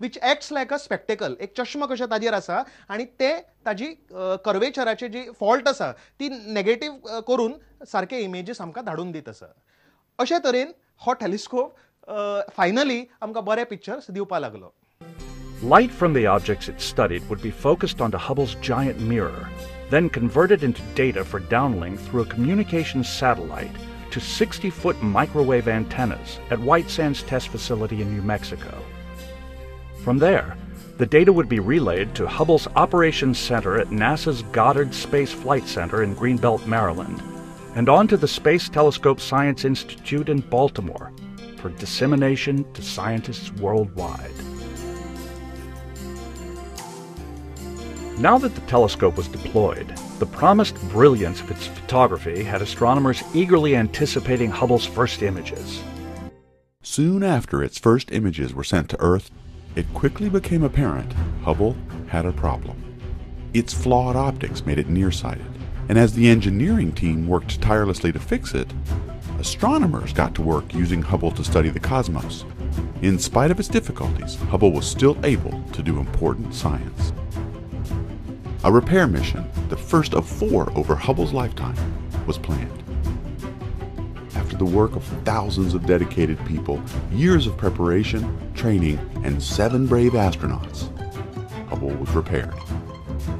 Which acts like a spectacle, एक चश्मा कशें ताजेर आसा आनी ते ताजी कर्वेचराची जी फॉल्ट आसा ती नेगेटीव करून सारके इमेजीस आमकां धाडून दित आसा. अशे तरेन हो टेलिस्कोप फायनली आमकां बरे पिक्चर्स दिवपाक लागलो. Light from the objects it studied would be focused onto Hubble's giant mirror, then converted into data for downlink through a communications satellite to 60-foot microwave antennas at White Sands Test Facility in New Mexico. From there, the data would be relayed to Hubble's Operations Center at NASA's Goddard Space Flight Center in Greenbelt, Maryland, and on to the Space Telescope Science Institute in Baltimore for dissemination to scientists worldwide. Now that the telescope was deployed, the promised brilliance of its photography had astronomers eagerly anticipating Hubble's first images. Soon after its first images were sent to Earth, it quickly became apparent Hubble had a problem. Its flawed optics made it nearsighted, and as the engineering team worked tirelessly to fix it, astronomers got to work using Hubble to study the cosmos. In spite of its difficulties, Hubble was still able to do important science. A repair mission, the first of 4 over Hubble's lifetime, was planned. After the work of thousands of dedicated people, years of preparation, training, and 7 brave astronauts, Hubble was repaired.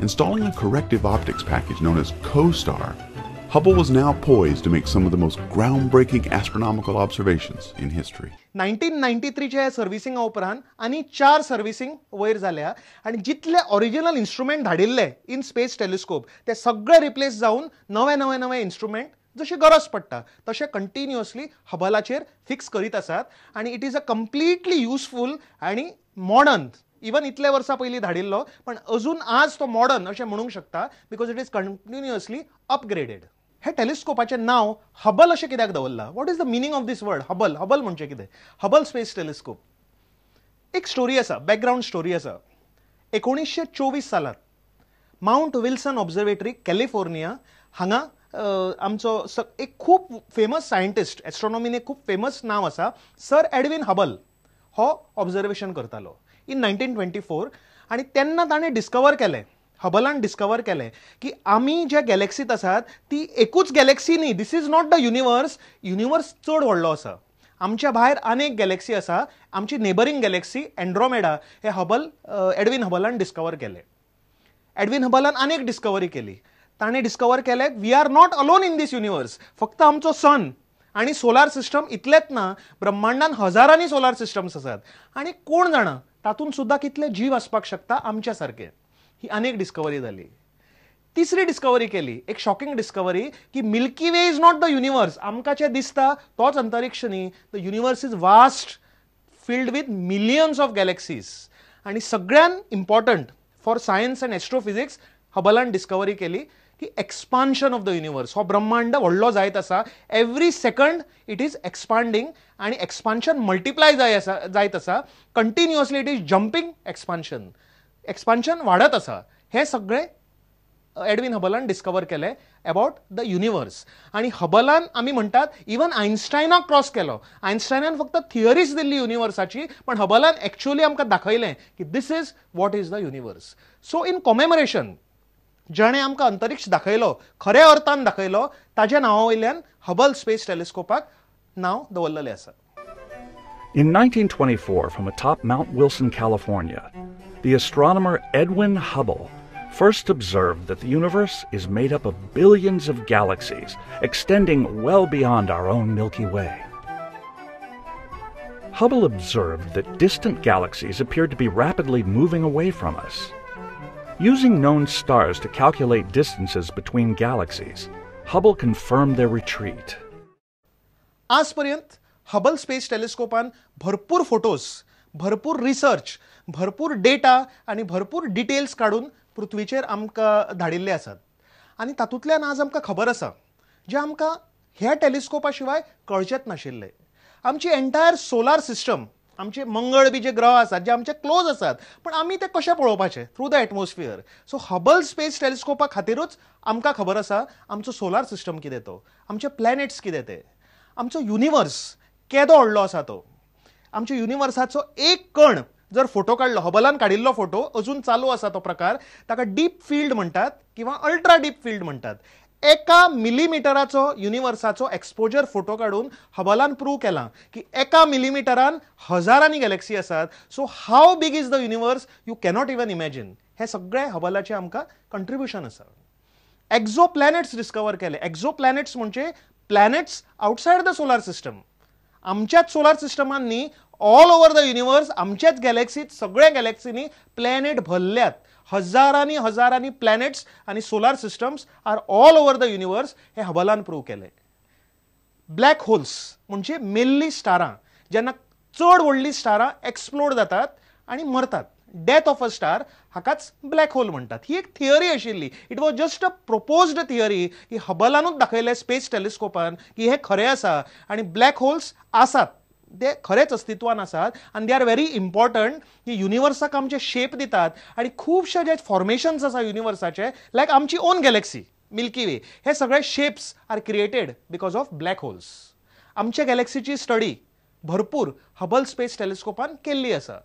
Installing a corrective optics package known as CoStar, Hubble was now poised to make some of the most groundbreaking astronomical observations in history. 1993 च्या सर्व्हिसिंगा उपरांत आनी 4 servicing वयर जाल्या आनी जितले original instrument धाडिल्ले in space telescope ते सगळे रिप्लेस जावन नवे इन्स्ट्रुमेंट जशी गरज पडटा तसे कंटिन्युअसली हबलाचेर फिक्स करीत आसात आनी it is a completely useful आनी मॉडर्न इवन इतले वर्सां पयलीं धाडिल्लो पण अजून आज तो मॉडर्न अशें म्हणूंक शकता because it is continuously upgraded. हे टेलिस्कोपाचें नांव हबल अशें कित्याक दवरलां? What is the meaning of this word Hubble? Hubble म्हणजे कितें? Hubble space telescope. एक स्टोरी आसा, बॅकग्राऊंड स्टोरी आसा. 1924 सालांत माउंट विल्सन ऑब्झर्वेटरी कॅलिफोर्निया हांगा आमचो एक खूब फेमस सायंटिस्ट, एस्ट्रॉनॉमीन एक खूब फेमस नांव आसा, सर एडविन हबल हो ऑब्झर्वेशन करतालो इन 1924 आनी तेन्ना ताणें डिस्कवर केलें, हबलान डिस्कवर केलें की आमी ज्या गॅलेक्सीत आसात ती एकूच गॅलेक्सी न्ही. This is not the universe. Universe चड व्हडलो आसा. आमच्या भायर अनेक गॅलेक्सी आसा. आमची नेबरिंग गॅलेक्सी एंड्रोमेडा हे एडविन हबलान डिस्कवर केलें. एडविन हबलान अनेक डिस्कवरी केली. ताणें डिस्कवर केलें we are not alone in this universe. फक्त आमचो सन आनी सोलार सिस्टम इतलेच ना, ब्रह्मांडान हजारांनी सोलार सिस्टम्स आसात आनी कोण जाणा तातूंत सुद्दां कितले जीव आसपाक शकता आमच्या सारके. ही अनेक डिस्कवरी जाली. तिसरी डिस्कवरी केली, एक शॉकिंग डिस्कवरी की Milky Way is not the universe. आमकां जें दिसता तोच अंतरिक्ष न्ही. The universe is vast, filled with millions of galaxies. आनी सगळ्यान important for science and astrophysics हबलान डिस्कवरी केली की एक्सपान्शन ऑफ द युनिवर्स. हो ब्रह्मांड व्हडलो जायत आसा. Every second it is expanding आनी एक्सपान्शन मल्टिप्लाय जायत आसा. Continuously it is jumping expansion. Expansion वाढत आसा. हे सगळे एडविन हबलान डिस्कवर केले अबाउट द युनिवर्स. आनी हबलान आमी म्हणटात इवन आयन्स्टायनाक क्रॉस केलो. आयन्स्टायनान फक्त थियरीज दिल्ली युनिवर्साची, पण हबलान एक्चुअली आमकां दाखयलें की this is what is the universe. So in commemoration जाणें आमकां अंतरिक्ष दाखयलो, खऱ्या अर्थान दाखयलो, ताज्या नांवा वयल्यान हबल स्पेस टेलिस्कोपाक नांव दवरलेलें आसा. In 1924, from atop Mount Wilson, California, the astronomer Edwin Hubble first observed that the universe is made up of billions of galaxies extending well beyond our own Milky Way. Hubble observed that distant galaxies appeared to be rapidly moving away from us. Using known stars to calculate distances between galaxies, Hubble confirmed their retreat. आजपर्यंत Hubble space टेलिस्कोपान भरपूर photos, भरपूर research, भरपूर data आनी भरपूर details काढून पृथ्वीचेर आमकां धाडिल्ले आसात. आनी तातूंतल्यान आज आमकां खबर आसा जे आमकां ह्या टेलिस्कोपा शिवाय कळचेच नाशिल्ले. आमची एंटायर सोलार सिस्टम, आमचे मंगळ बी जे ग्रह आसात जे आमचे क्लोज आसात, पण आमी ते कशे पळोवपाचे? Through the atmosphere. So Hubble space टेलिस्कोपा खातीरूच आमकां खबर आसा आमचो सोलार सिस्टम कितें तो, आमचे प्लॅनेट्स कितें ते, आमचो युनिवर्स केदो व्हडलो आसा तो, आमच्या युनिवर्साचो एक कण जर फोटो काढलो, हबलान काडिल्लो फोटो अजून चालू आसा तो प्रकार, ताका डीप फील्ड म्हणटात किंवा अल्ट्रा डीप फील्ड म्हणटात. 1 मिलीमिटराचो युनिवर्साचो एक्सपोजर फोटो काढून हबलान प्रूव्ह केला की 1 मिलीमिटरान हजारांनी गॅलेक्सी आसात. So how big is the universe you cannot even imagine. हे सगळे हबलाचे आमकां कंट्रिब्युशन आसा. एक्झो प्लॅनेट्स डिस्कवर केले. एक्झो प्लॅनेट्स म्हणजे planets outside the solar system. आमच्याच सोलार सिस्टमान न्ही, ऑल ओव्हर द युनिवर्स, आमच्याच गॅलेक्सीत सगळ्या गॅलेक्सीनी प्लॅनेट भरल्यात. हजारांनी हजारांनी प्लॅनेट्स आणि solar systems are all over the universe. हे हबलान प्रूव्ह केले. ब्लॅक होल्स म्हणजे मेल्ली स्टारां, जेन्ना चड व्हडली स्टारां एक्सप्लोड जातात आणि मरतात. डेथ ऑफ अ स्टार हाकाच ब्लॅक होल म्हणटात. ही एक थियरी आशिल्ली. It was just a proposed theory की हबलानूच दाखयले स्पेस टेलिस्कोपान की हे खरें आसा आणि ब्लॅक होल्स आसात, ते खरेच अस्तित्वान आसात आणि दे आर व्हेरी इम्पॉर्टंट. की युनिवर्साक आमचे शेप दितात आणि खुबशे जे फॉर्मेशन्स आसा युनिवर्साचे, लायक आमची ओन गॅलेक्सी मिल्की वे, हे सगळे shapes are created because of black holes. आमच्या गॅलेक्सीची स्टडी भरपूर हबल स्पेस टेलिस्कोपान केल्ली आसा.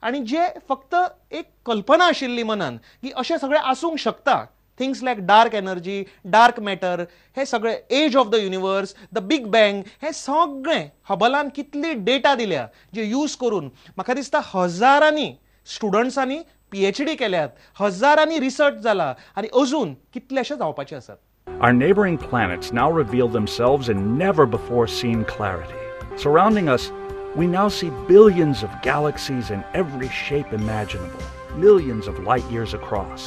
आणि जे फक्त एक कल्पना आशिल्ली मनान की अशें सगळें आसूंक शकता, things like dark energy, dark matter, हे सगळे age of the universe, the big bang, हे सगळें हबलान कितली डेटा दिल्या जे यूज करून म्हाका दिसता हजारांनी स्टुडंट्सांनी PhD केल्यात, हजारांनी रिसर्च जाला आणि अजून कितलेशे जावपाचे आसात. Our neighboring planets now reveal themselves in never before seen clarity. Surrounding us, we now see billions of galaxies in every shape imaginable, millions of light years across.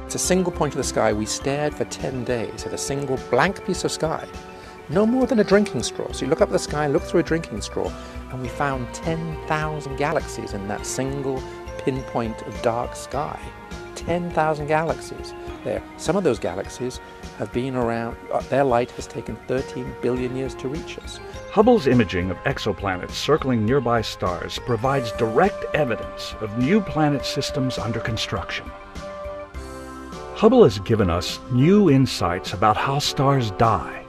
It's a single point of the sky. We stared for 10 days at a single blank piece of sky, no more than a drinking straw. So you look up at the sky, look through a drinking straw, and we found 10,000 galaxies in that single pinpoint of dark sky. 10,000 galaxies there. Some of those galaxies have been around, their light has taken 13 billion years to reach us. Hubble's imaging of exoplanets circling nearby stars provides direct evidence of new planet systems under construction. Hubble has given us new insights about how stars die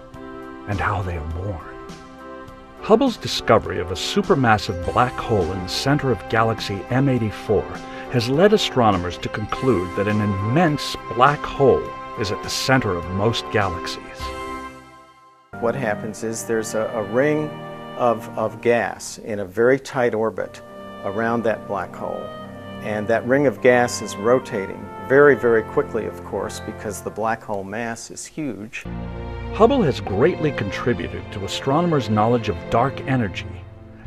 and how they are born. Hubble's discovery of a supermassive black hole in the center of galaxy M84 has led astronomers to conclude that an immense black hole is at the center of most galaxies. What happens is there's a ring of gas in a very tight orbit around that black hole. And that ring of gas is rotating very, very quickly, of course, because the black hole mass is huge. Hubble has greatly contributed to astronomers' knowledge of dark energy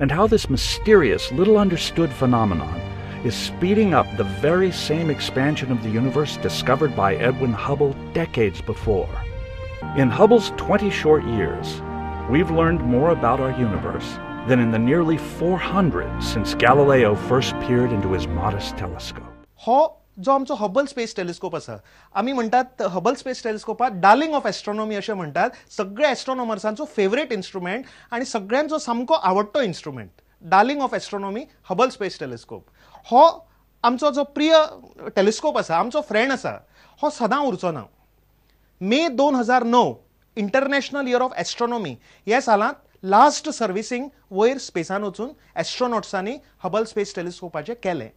and how this mysterious, little understood phenomenon is speeding up the very same expansion of the universe discovered by Edwin Hubble decades before. In Hubble's 20 short years, we've learned more about our universe than in the nearly 400 since Galileo first peered into his modest telescope. हो जो आमचो Hubble space telescope आसा, आमी म्हणटात Hubble space टेलिस्कोपाक darling of astronomy अशें म्हणटात. सगळ्या एस्ट्रॉनॉमर्सांचो फेवरेट इन्स्ट्रुमेंट आणि सगळ्यांचो सामको आवडटो instrument, darling of astronomy Hubble space telescope. हो आमचो जो प्रिय टेलिस्कोप आसा, आमचो फ्रेंड आसा, हो सदां उरचो ना. मे 2009 इंटरनॅशनल इयर ऑफ एस्ट्रॉनॉमी ह्या सालांत लास्ट सर्व्हिसिंग वयर स्पेसान वचून एस्ट्रोनॉट्सांनी हबल स्पेस टेलिस्कोपाचें केलें.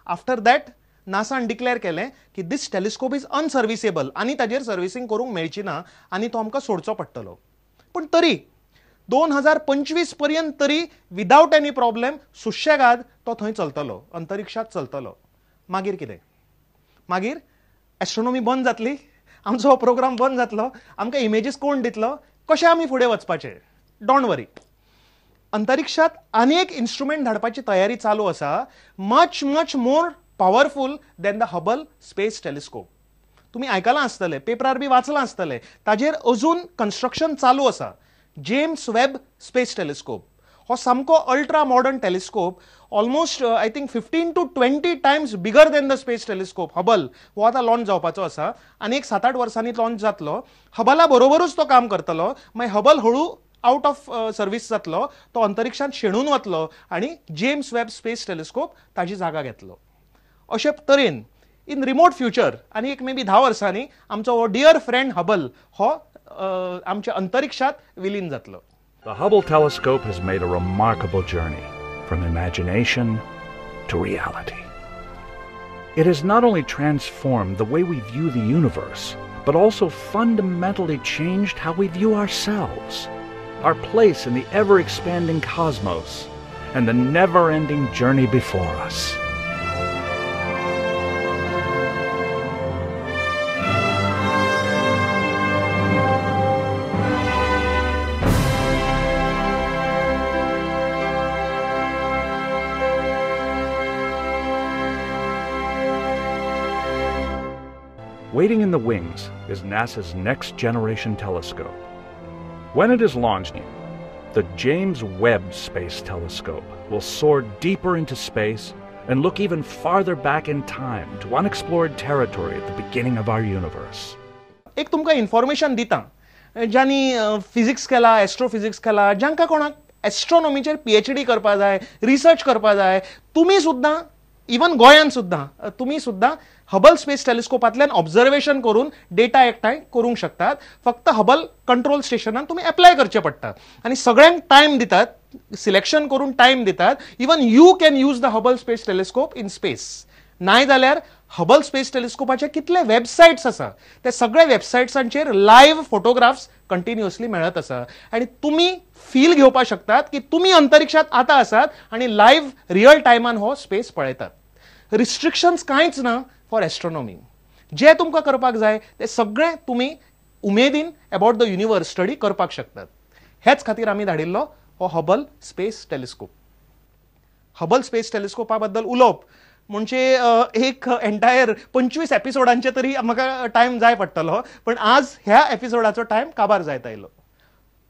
आफ्टर दॅट नासान डिक्लेअर केलें की दिस टेलिस्कोप इज अनसर्विसेबल आनी ताजेर सर्व्हिसिंग करूंक मेळची ना आनी तो आमकां सोडचो पडटलो. पूण तरी 2025 पर्यंत तरी विदावट एनी प्रॉब्लेम सुशेगाद तो थंय चलतलो, अंतरिक्षात चलतलो. मागीर कितें? मागीर एस्ट्रोनॉमी बंद जातली, आमचो हो प्रोग्राम बंद जातलो, आमकां इमेजीस कोण दितलो, कशें आमी फुडें वचपाचें? डोंट वरी, अंतरिक्षात आनी एक इन्स्ट्रुमेंट धाडपाची तयारी चालू आसा, much much more powerful than the Hubble space telescope. तुम्ही आयकलां आसतलें, पेपरार बी वाचलां आसतलें, ताजेर अजून कन्स्ट्रक्शन चालू आसा. जेम्स वेब स्पेस टेलिस्कोप हो सामको ultra modern telescope, almost I think 15 to 20 Times bigger than the space telescope Hubble, हो आतां लॉन्च जावपाचो आसा आनी एक 7-8 वर्सांनी लॉन्च जातलो. हबला बरोबरूच तो काम करतलो. मागीर हबल हळू आउट ऑफ सर्व्हिस जातलो, तो अंतरिक्षांत शेणून वतलो आणि जेम्स वेब स्पेस टेलिस्कोप ताजी जागा घेतलो. अशे तरेन इन रिमोट फ्युचर आनी एक मे बी 10 वर्सांनी आमचो हो डियर फ्रेंड हबल हो आमच्या अंतरिक्षात विलीन जातलो. The Hubble telescope has made a remarkable journey from imagination to reality. It has not only transformed the way we view the universe, but also fundamentally changed how we view ourselves, our place in the ever-expanding cosmos, and the never-ending journey before us. Waiting in the wings is NASA's Next Generation Telescope. When it is launched, the James Webb Space Telescope will soar deeper into space and look even farther back in time to unexplored territory at the beginning of our universe. एक तुमकां information दिता ज्यांनी physics केला, astrophysics केला, ज्यांका कोणाक एस्ट्रोनॉमीचेर PhD करपा जाय, रिसर्च करपा जाय, तुम्ही सुद्दां इवन गोंयांत सुद्दां तुम्ही सुद्दां हबल स्पेस टेलिस्कोपांतल्यान ऑब्झर्वेशन करून डेटा एकठांय करूंक शकतात. फक्त हबल कंट्रोल स्टेशनान तुम्ही अप्लाय करचें पडटा आनी सगळ्यांक टायम दितात, सिलेक्शन करून टायम दितात. Even you can use the Hubble space telescope in space. नाय जाल्यार हबल स्पेस टेलिस्कोपाचे कितले वेबसायट्स आसा ते सगळे वेबसायट्सांचेर लायव्ह फोटोग्राफ्स कंटिन्युअसली मेळत आसा आनी तुम्ही फील घेवपाक शकतात की तुम्ही अंतरिक्षात आतां आसात आनी लायव्ह रियल टायमान हो स्पेस पळयतात. रिस्ट्रिक्शन्स कांयच ना फॉर एस्ट्रोनॉमी. जे तुमकां करपाक जाय ते सगळें तुम्ही उमेदीन अबाउट द युनिवर्स स्टडी करपाक शकतात. हेच खातीर आमी धाडिल्लो हो Hubble space telescope. Hubble space टेलिस्कोपा बद्दल उलोवप म्हणजे एक एंटायर 25 एपिसोडांचे तरी म्हाका टायम जाय पडटलो, पण आज ह्या एपिसोडाचो टायम काबार जायत आयलो.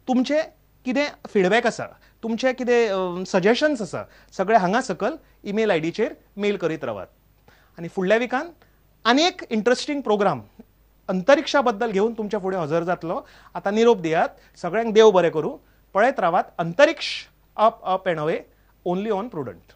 तुमचे कितें फीडबॅक आसा, तुमचे कितें सजेशन्स आसा, सगळे हांगा सकल ईमेल आयडीचेर मेल करीत रावात. आनी फुडल्या विकान आनी एक इंटरेस्टिंग प्रोग्राम अंतरिक्षा बद्दल घेवन तुमच्या फुडें हजर जातलो. आतां निरोप दियात. सगळ्यांक देव बरें करूं. पळयत रावात अंतरिक्ष up up end away only on prudent.